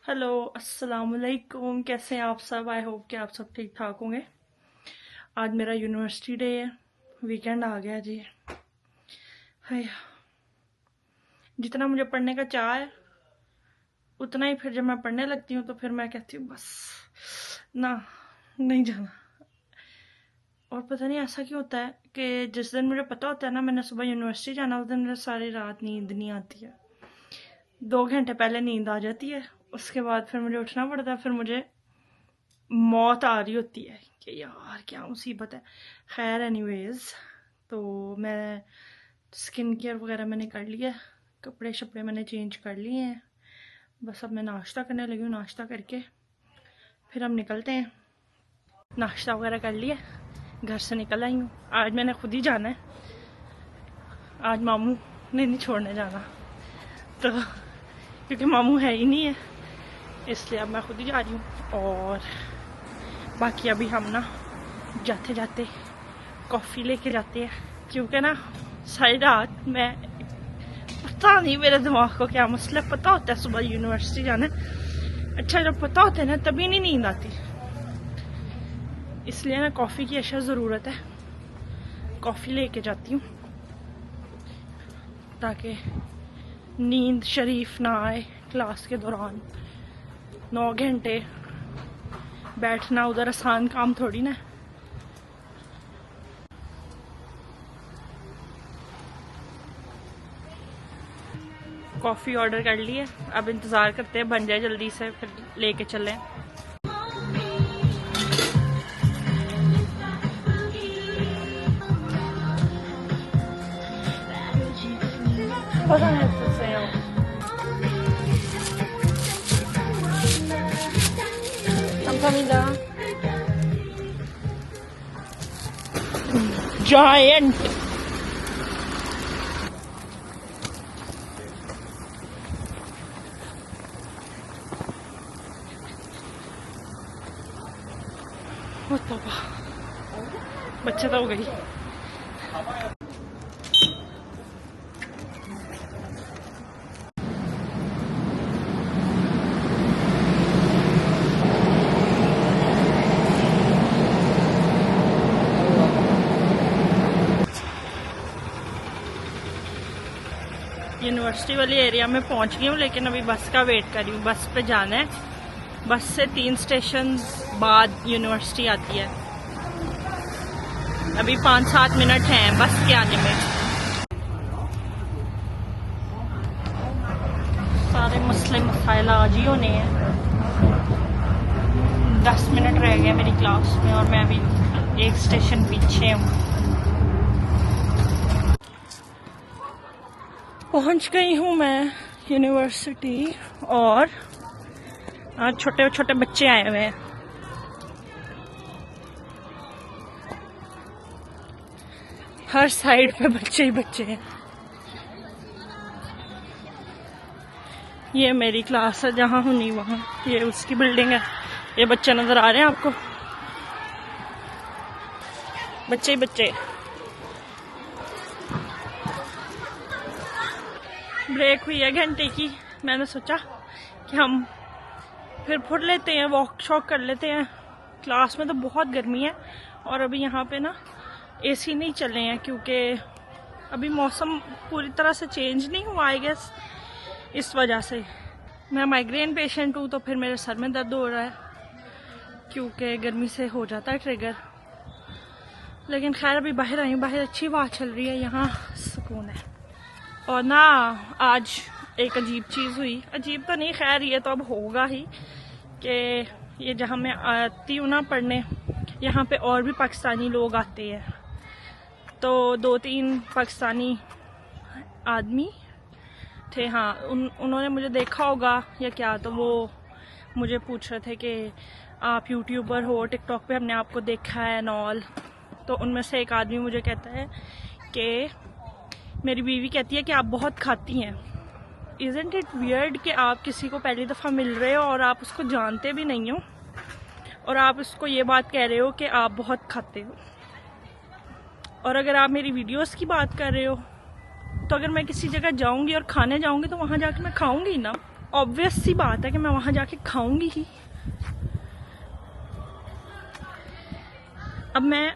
Hello, अस्सलाम वालेकुम। कैसे हैं आप सब? आई होप कि आप सब ठीक ठाक होंगे। आज मेरा यूनिवर्सिटी डे है, वीकेंड आ गया जी। हाय, जितना मुझे पढ़ने का चाह है उतना ही फिर जब मैं पढ़ने लगती हूँ तो फिर मैं कहती हूँ बस ना, नहीं जाना। और पता नहीं ऐसा क्यों होता है कि जिस दिन मुझे पता होता है ना मैंने सुबह यूनिवर्सिटी जाना, उस दिन मुझे सारी रात नींद नहीं आती है। 2 घंटे पहले नींद आ जाती है, उसके बाद फिर मुझे उठना पड़ता है, फिर मुझे मौत आ रही होती है कि यार क्या मुसीबत है। खैर एनीवेज, तो मैं स्किन केयर वगैरह मैंने कर लिया, कपड़े शपड़े मैंने चेंज कर लिए हैं। बस अब मैं नाश्ता करने लगी हूँ। नाश्ता करके फिर हम निकलते हैं। नाश्ता वगैरह कर लिया, घर से निकल आई हूँ। आज मैंने खुद ही जाना है, आज मामू ने नहीं छोड़ने जाना, तो क्योंकि मामू है ही नहीं है इसलिए अब मैं खुद ही जा रही हूँ। और बाकी अभी हम ना जाते जाते कॉफ़ी लेके जाते हैं, क्योंकि ना सारी रात मैं पता नहीं मेरे दिमाग को क्या मसला, पता होता है सुबह यूनिवर्सिटी जाना है। अच्छा, जब पता होता है ना तभी नहीं नींद आती, इसलिए ना कॉफ़ी की अशा ज़रूरत है। कॉफ़ी लेके जाती हूँ ताकि नींद शरीफ ना आए क्लास के दौरान। 9 घंटे बैठना उधर आसान काम थोड़ी ना। कॉफ़ी ऑर्डर कर ली है, अब इंतज़ार करते हैं बन जाए जल्दी से फिर लेके चलें। 감사합니다. Giant. बच्चा तो हो गई। यूनिवर्सिटी वाली एरिया में पहुंच गई हूँ, लेकिन अभी बस का वेट कर रही हूँ। बस पे जाना है, बस से 3 स्टेशन बाद यूनिवर्सिटी आती है। अभी 5-7 मिनट हैं बस के आने में। सारे मसले मसाइल आज ही होने हैं। 10 मिनट रह गए मेरी क्लास में और मैं अभी 1 स्टेशन पीछे हूँ। पहुंच गई हूँ मैं यूनिवर्सिटी, और आज छोटे छोटे बच्चे आए हुए हैं। हर साइड पे बच्चे ही बच्चे हैं। ये मेरी क्लास है, जहाँ हूँ नहीं वहाँ ये उसकी बिल्डिंग है। ये बच्चे नजर आ रहे हैं आपको? बच्चे ही बच्चे। ब्रेक हुई है घंटे की, मैंने सोचा कि हम फिर फुट लेते हैं, वॉक शॉक कर लेते हैं। क्लास में तो बहुत गर्मी है और अभी यहाँ पे ना एसी नहीं चल रहे हैं, क्योंकि अभी मौसम पूरी तरह से चेंज नहीं हुआ आई गेस। इस वजह से मैं माइग्रेन पेशेंट हूँ, तो फिर मेरे सर में दर्द हो रहा है क्योंकि गर्मी से हो जाता है ट्रिगर। लेकिन खैर अभी बाहर आई हूँ, बाहर अच्छी हवा चल रही है, यहाँ सुकून है। और ना आज एक अजीब चीज़ हुई, अजीब तो नहीं, खैर ये तो अब होगा ही, कि ये जहाँ मैं आती हूँ ना पढ़ने, यहाँ पे और भी पाकिस्तानी लोग आते हैं। तो 2-3 पाकिस्तानी आदमी थे, हाँ, उन्होंने मुझे देखा होगा या क्या, तो वो मुझे पूछ रहे थे कि आप यूट्यूबर हो, टिकटॉक पे हमने आपको देखा है नॉल। तो उनमें से एक आदमी मुझे कहता है कि मेरी बीवी कहती है कि आप बहुत खाती हैं। इज़न्ट इट वियर्ड कि आप किसी को पहली दफ़ा मिल रहे हो और आप उसको जानते भी नहीं हो और आप उसको ये बात कह रहे हो कि आप बहुत खाते हो। और अगर आप मेरी वीडियोस की बात कर रहे हो, तो अगर मैं किसी जगह जाऊंगी और खाने जाऊंगी तो वहाँ जाकर मैं खाऊंगी ना, ऑब्वियस सी बात है कि मैं वहां जाके खाऊंगी ही। अब मैं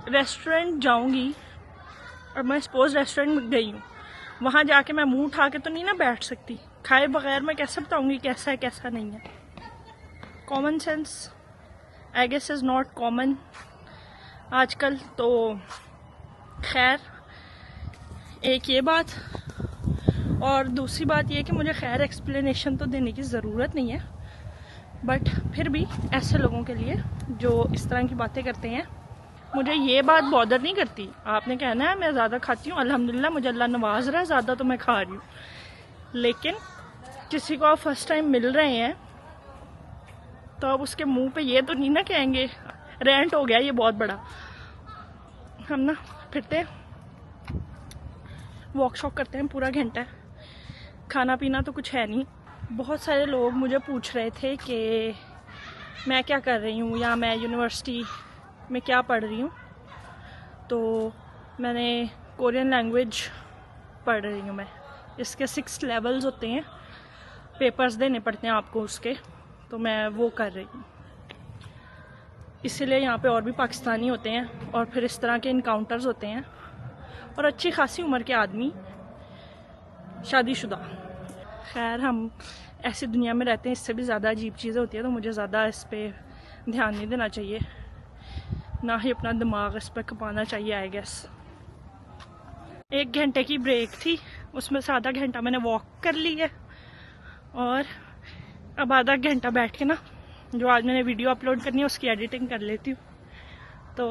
रेस्टोरेंट जाऊंगी और मैं सपोज रेस्टोरेंट में गई हूँ, वहां जाके मैं मुंह उठा के तो नहीं ना बैठ सकती। खाए बगैर मैं कैसे बताऊंगी कैसा है कैसा नहीं है। Common sense I guess is not common आजकल। तो खैर एक ये बात, और दूसरी बात ये कि मुझे खैर एक्सप्लेनेशन तो देने की ज़रूरत नहीं है, बट फिर भी ऐसे लोगों के लिए जो इस तरह की बातें करते हैं, मुझे ये बात बॉदर नहीं करती। आपने कहना है मैं ज़्यादा खाती हूँ, अल्हम्दुलिल्लाह मुझे अल्लाह नवाज रहा है, ज़्यादा तो मैं खा रही हूँ। लेकिन किसी को आप फर्स्ट टाइम मिल रहे हैं तो अब उसके मुंह पे ये तो नहीं ना कहेंगे। रेंट हो गया ये बहुत बड़ा। हम ना फिरते वॉकशॉप करते हैं पूरा घंटा, खाना पीना तो कुछ है नहीं। बहुत सारे लोग मुझे पूछ रहे थे कि मैं क्या कर रही हूँ या मैं यूनिवर्सिटी में क्या पढ़ रही हूँ। तो मैंने कोरियन लैंग्वेज पढ़ रही हूँ मैं। इसके 6 लेवल्स होते हैं, पेपर्स देने पड़ते हैं आपको उसके, तो मैं वो कर रही हूँ। इसीलिए यहाँ पे और भी पाकिस्तानी होते हैं और फिर इस तरह के इनकाउंटर्स होते हैं, और अच्छी खासी उम्र के आदमी, शादीशुदा। खैर हम ऐसी दुनिया में रहते हैं, इससे भी ज़्यादा अजीब चीज़ें होती हैं, तो मुझे ज़्यादा इस पर ध्यान नहीं देना चाहिए, ना ही अपना दिमाग इस पर खपाना चाहिए आई गेस। 1 घंटे की ब्रेक थी, उसमें से आधा घंटा मैंने वॉक कर ली है, और अब आधा घंटा बैठ के ना जो आज मैंने वीडियो अपलोड करनी है उसकी एडिटिंग कर लेती हूँ। तो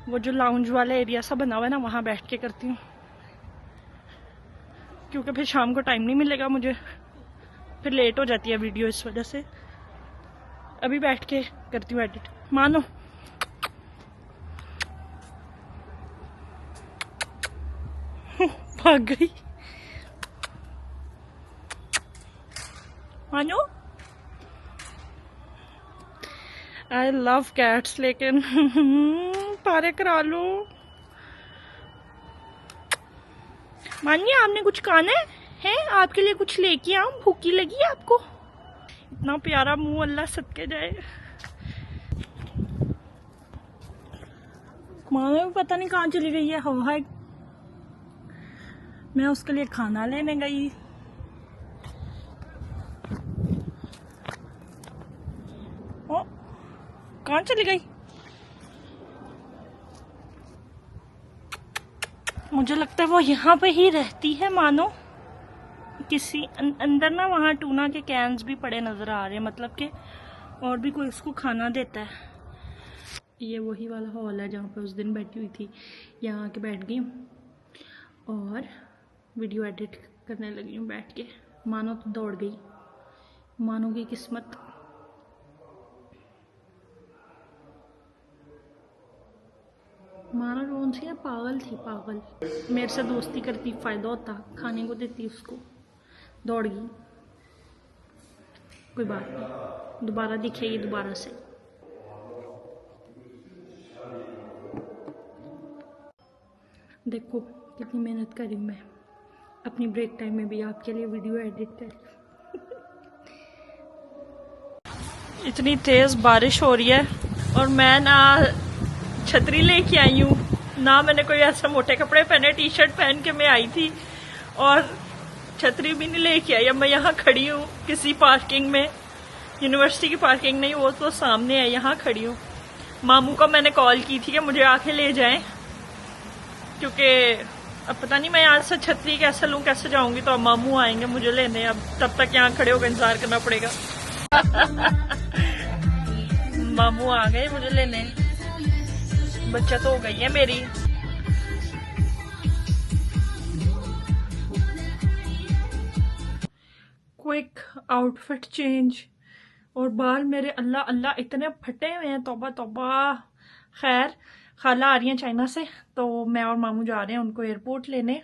वो जो लाउंज वाला एरिया सा बना हुआ है ना, वहाँ बैठ के करती हूँ, क्योंकि फिर शाम को टाइम नहीं मिलेगा मुझे, फिर लेट हो जाती है वीडियो इस वजह से। अभी बैठ के करती हूँ एडिट। मानो भाग गई, मानो। आई लव कैट्स, लेकिन पारे करा लो। मानिए आपने कुछ खाना है? आपके लिए कुछ लेके आऊं? भूखी लगी है आपको? इतना प्यारा मुंह, अल्लाह सदके जाए। मानो भी पता नहीं कहाँ चली गई है। हवा, मैं उसके लिए खाना लेने गई, ओ कहाँ चली गई? मुझे लगता है वो यहाँ पे ही रहती है। मानो किसी अंदर ना वहाँ टूना के कैंस भी पड़े नजर आ रहे हैं, मतलब कि और भी कोई उसको खाना देता है। ये वही वाला हॉल है जहाँ पे उस दिन बैठी हुई थी। यहाँ आके बैठ गई हूँ और वीडियो एडिट करने लगी हूँ बैठ के। मानो तो दौड़ गई, मानो की किस्मत। मानो कौन सी है, पागल थी, पागल। मेरे से दोस्ती करती, फायदा होता, खाने को देती उसको, दौड़ गई। कोई बात नहीं, दोबारा दिखेगी दोबारा से। देखो कितनी मेहनत करी मैं अपनी ब्रेक टाइम में भी आपके लिए वीडियो एडिट कर। इतनी तेज बारिश हो रही है और मैं ना छतरी लेके आई हूँ, ना मैंने कोई ऐसे मोटे कपड़े पहने, टी शर्ट पहन के मैं आई थी और छतरी भी नहीं लेके आई। अब मैं यहाँ खड़ी हूँ किसी पार्किंग में, यूनिवर्सिटी की पार्किंग नहीं, वो तो सामने है, यहाँ खड़ी हूँ। मामू को मैंने कॉल की थी कि मुझे आके ले जाएं, क्योंकि अब पता नहीं मैं यहाँ से छतरी कैसे लूँ, कैसे जाऊंगी। तो अब मामू आएंगे मुझे लेने, अब तब तक यहाँ खड़े होकर इंतजार करना पड़ेगा। मामू आ गए मुझे लेने, बचत हो गई है मेरी। क्विक आउटफिट चेंज, और बाल मेरे अल्लाह अल्लाह इतने फटे हुए हैं, तौबा तौबा। खैर खाला आ रही हैं चाइना से, तो मैं और मामू जा रहे हैं उनको एयरपोर्ट लेने,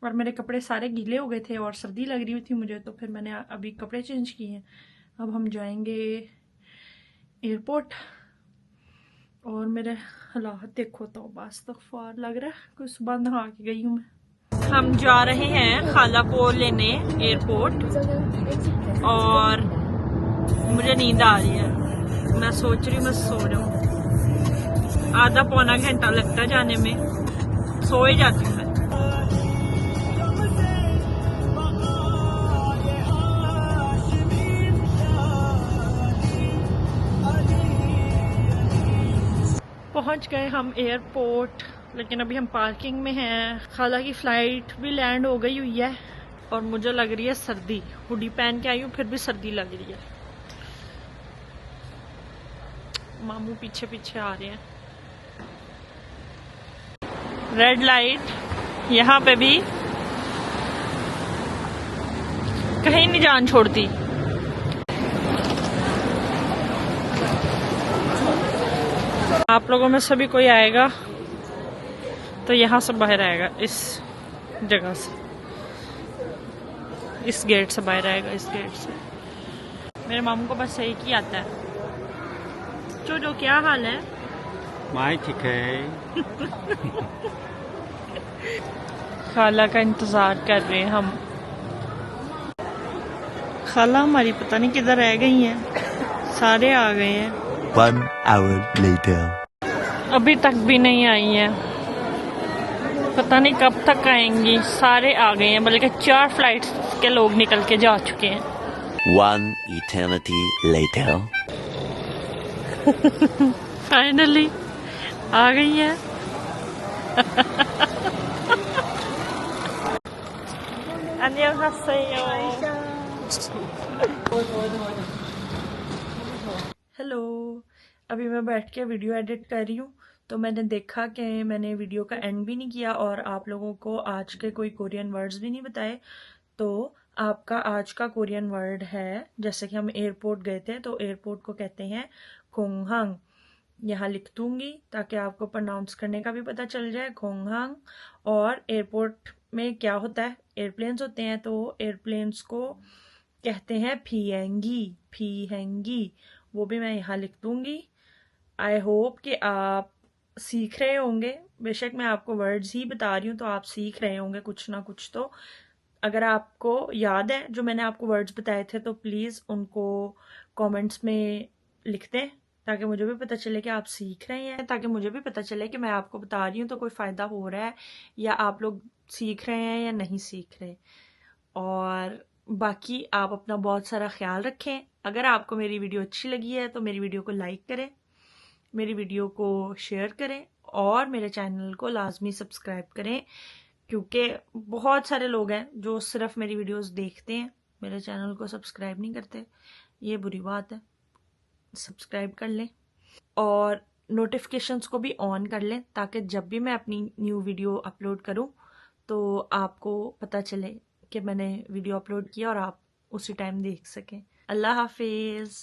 और मेरे कपड़े सारे गीले हो गए थे और सर्दी लग रही हुई थी मुझे, तो फिर मैंने अभी कपड़े चेंज किए हैं। अब हम जाएंगे एयरपोर्ट, और मेरे हालात देखो, तो बस तकफार लग रहा है कोई सुबह नहा के गई हूँ मैं। हम जा रहे हैं खाला को लेने एयरपोर्ट और मुझे नींद आ रही है। मैं सोच रही हूँ मैं सो जाऊँ। आधा पौना घंटा लगता है जाने में, सो ही जाती हूँ मैं। पहुंच गए हम एयरपोर्ट, लेकिन अभी हम पार्किंग में हैं। खाला की फ्लाइट भी लैंड हो गई हुई है और मुझे लग रही है सर्दी। हुडी पहन के आई हूँ फिर भी सर्दी लग रही है। मामू पीछे पीछे आ रहे हैं। रेड लाइट यहाँ पे भी कहीं नहीं जान छोड़ती। आप लोगों में सभी कोई आएगा तो यहाँ से बाहर आएगा, इस जगह से, इस गेट से बाहर आएगा, इस गेट से। मेरे मामू को बस एक ही आता है। जो क्या हाल है? माई ठीक है। खाला का इंतजार कर रहे हैं हम। खाला हमारी पता नहीं किधर रह गई हैं। सारे आ गए हैं। 1 hour later. अभी तक भी नहीं आई हैं। पता नहीं कब तक आएंगी। सारे आ गए हैं, बल्कि 4 फ्लाइट्स के लोग निकल के जा चुके हैं। 1 eternity later. फाइनली आ गई है। 안녕하세요। हेलो, अभी मैं बैठ के वीडियो एडिट कर रही हूँ, तो मैंने देखा कि मैंने वीडियो का एंड भी नहीं किया और आप लोगों को आज के कोई कोरियन वर्ड्स भी नहीं बताए। तो आपका आज का कोरियन वर्ड है, जैसे कि हम एयरपोर्ट गए थे तो एयरपोर्ट को कहते हैं खोंगहांग। यहाँ लिख दूंगी ताकि आपको प्रोनाउंस करने का भी पता चल जाए, खोंगहांग। और एयरपोर्ट में क्या होता है, एयरप्लेन्स होते हैं, तो एयरप्लेन्स को कहते हैं फीहेंगी, फीहेंगी। वो भी मैं यहाँ लिख दूंगी। आई होप कि आप सीख रहे होंगे। बेशक मैं आपको वर्ड्स ही बता रही हूँ तो आप सीख रहे होंगे कुछ ना कुछ। तो अगर आपको याद है जो मैंने आपको वर्ड्स बताए थे तो प्लीज़ उनको कमेंट्स में लिख दें, ताकि मुझे भी पता चले कि आप सीख रहे हैं, ताकि मुझे भी पता चले कि मैं आपको बता रही हूँ तो कोई फ़ायदा हो रहा है या आप लोग सीख रहे हैं या नहीं सीख रहे। और बाकी आप अपना बहुत सारा ख्याल रखें। अगर आपको मेरी वीडियो अच्छी लगी है तो मेरी वीडियो को लाइक करें, मेरी वीडियो को शेयर करें और मेरे चैनल को लाजमी सब्सक्राइब करें, क्योंकि बहुत सारे लोग हैं जो सिर्फ मेरी वीडियोस देखते हैं, मेरे चैनल को सब्सक्राइब नहीं करते। ये बुरी बात है। सब्सक्राइब कर लें और नोटिफिकेशंस को ऑन कर लें, ताकि जब भी मैं अपनी न्यू वीडियो अपलोड करूं तो आपको पता चले कि मैंने वीडियो अपलोड किया और आप उसी टाइम देख सकें। अल्लाह हाफिज़।